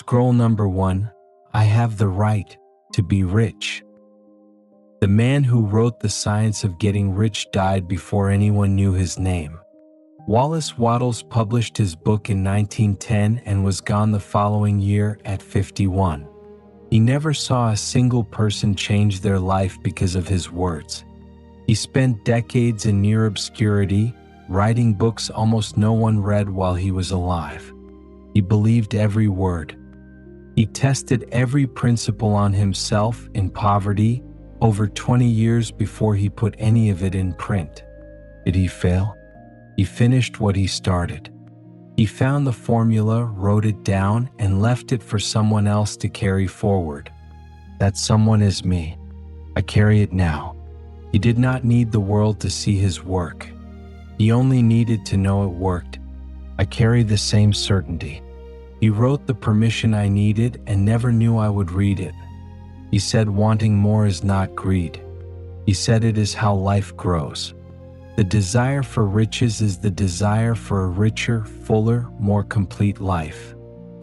Scroll number 1. I have the right to be rich. The man who wrote The Science of Getting Rich died before anyone knew his name. Wallace Wattles published his book in 1910 and was gone the following year at 51. He never saw a single person change their life because of his words. He spent decades in near obscurity, writing books almost no one read while he was alive. He believed every word. He tested every principle on himself in poverty over 20 years before he put any of it in print. Did he fail? He finished what he started. He found the formula, wrote it down, and left it for someone else to carry forward. That someone is me. I carry it now. He did not need the world to see his work. He only needed to know it worked. I carry the same certainty. He wrote the permission I needed and never knew I would read it. He said wanting more is not greed. He said it is how life grows. The desire for riches is the desire for a richer, fuller, more complete life.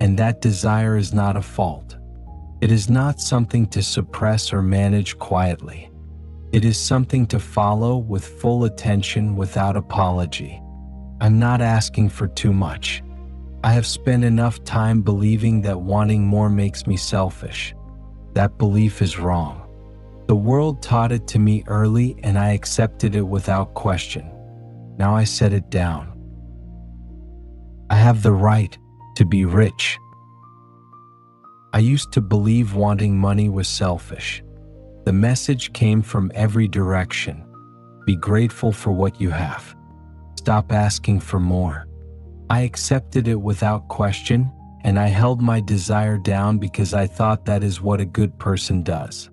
And that desire is not a fault. It is not something to suppress or manage quietly. It is something to follow with full attention without apology. I'm not asking for too much. I have spent enough time believing that wanting more makes me selfish. That belief is wrong. The world taught it to me early and I accepted it without question. Now I set it down. I have the right to be rich. I used to believe wanting money was selfish. The message came from every direction. Be grateful for what you have. Stop asking for more. I accepted it without question, and I held my desire down because I thought that is what a good person does.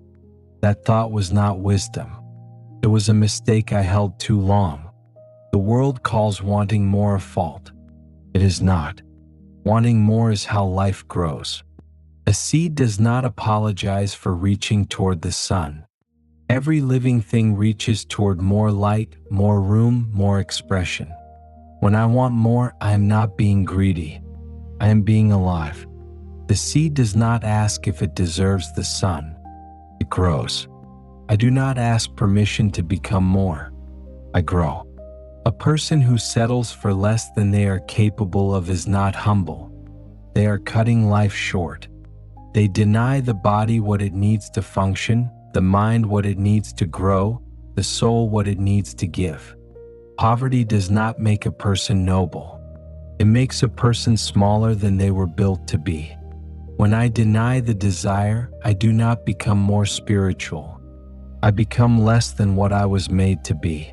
That thought was not wisdom. It was a mistake I held too long. The world calls wanting more a fault. It is not. Wanting more is how life grows. A seed does not apologize for reaching toward the sun. Every living thing reaches toward more light, more room, more expression. When I want more, I am not being greedy. I am being alive. The seed does not ask if it deserves the sun. It grows. I do not ask permission to become more. I grow. A person who settles for less than they are capable of is not humble. They are cutting life short. They deny the body what it needs to function, the mind what it needs to grow, the soul what it needs to give. Poverty does not make a person noble. It makes a person smaller than they were built to be. When I deny the desire, I do not become more spiritual. I become less than what I was made to be.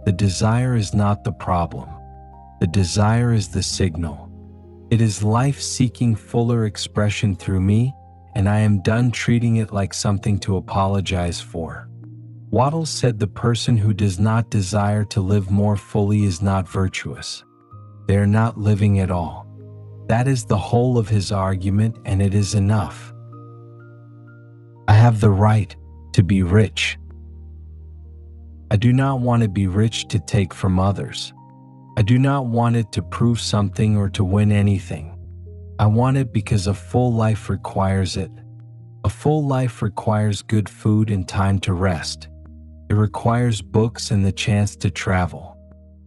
The desire is not the problem. The desire is the signal. It is life seeking fuller expression through me, and I am done treating it like something to apologize for. Wattles said the person who does not desire to live more fully is not virtuous. They are not living at all. That is the whole of his argument, and it is enough. I have the right to be rich. I do not want to be rich to take from others. I do not want it to prove something or to win anything. I want it because a full life requires it. A full life requires good food and time to rest. It requires books and the chance to travel.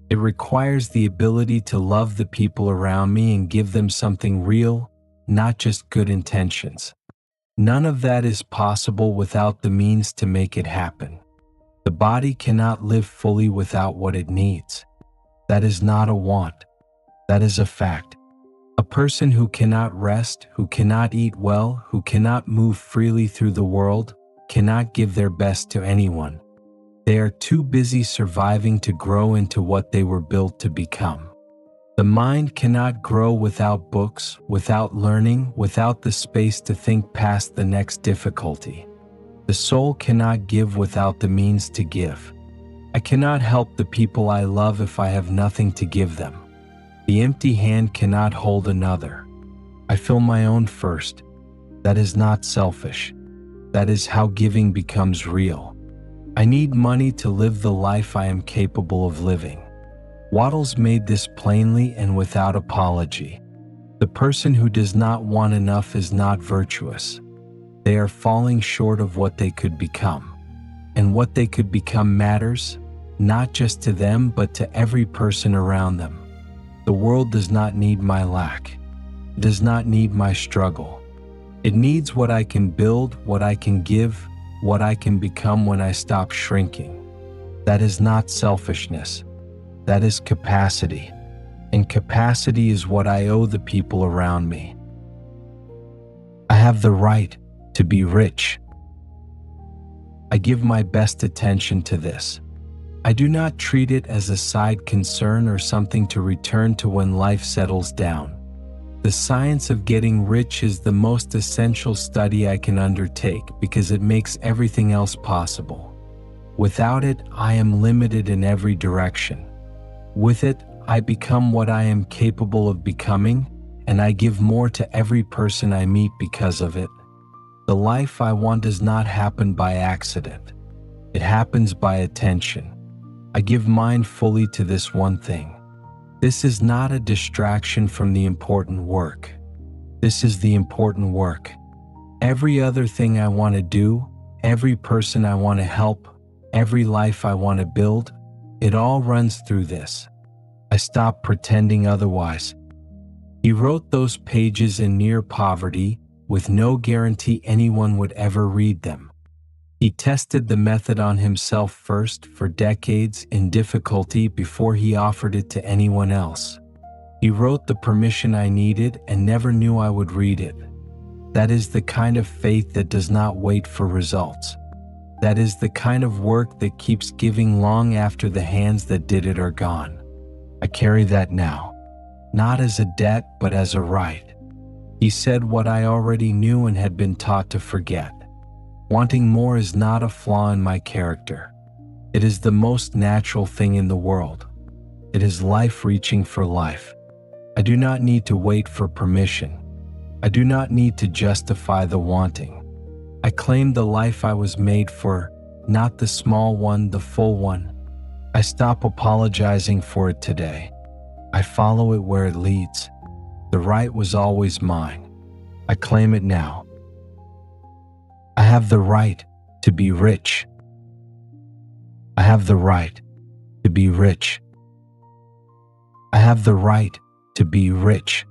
It requires the ability to love the people around me and give them something real, not just good intentions. None of that is possible without the means to make it happen. The body cannot live fully without what it needs. That is not a want. That is a fact. A person who cannot rest, who cannot eat well, who cannot move freely through the world, cannot give their best to anyone. They are too busy surviving to grow into what they were built to become. The mind cannot grow without books, without learning, without the space to think past the next difficulty. The soul cannot give without the means to give. I cannot help the people I love if I have nothing to give them. The empty hand cannot hold another. I fill my own first. That is not selfish. That is how giving becomes real. I need money to live the life I am capable of living. Wattles made this plainly and without apology. The person who does not want enough is not virtuous. They are falling short of what they could become. And what they could become matters, not just to them but to every person around them. The world does not need my lack. It does not need my struggle. It needs what I can build, what I can give, what I can become when I stop shrinking. That is not selfishness. That is capacity. And capacity is what I owe the people around me. I have the right to be rich. I give my best attention to this. I do not treat it as a side concern or something to return to when life settles down. The science of getting rich is the most essential study I can undertake because it makes everything else possible. Without it, I am limited in every direction. With it, I become what I am capable of becoming, and I give more to every person I meet because of it. The life I want does not happen by accident. It happens by attention. I give mine fully to this one thing. This is not a distraction from the important work. This is the important work. Every other thing I want to do, every person I want to help, every life I want to build, it all runs through this. I stop pretending otherwise. He wrote those pages in near poverty, with no guarantee anyone would ever read them. He tested the method on himself first for decades in difficulty before he offered it to anyone else. He wrote the permission I needed and never knew I would read it. That is the kind of faith that does not wait for results. That is the kind of work that keeps giving long after the hands that did it are gone. I carry that now, not as a debt but as a right. He said what I already knew and had been taught to forget. Wanting more is not a flaw in my character. It is the most natural thing in the world. It is life reaching for life. I do not need to wait for permission. I do not need to justify the wanting. I claim the life I was made for, not the small one, the full one. I stop apologizing for it today. I follow it where it leads. The right was always mine. I claim it now. I have the right to be rich. I have the right to be rich. I have the right to be rich.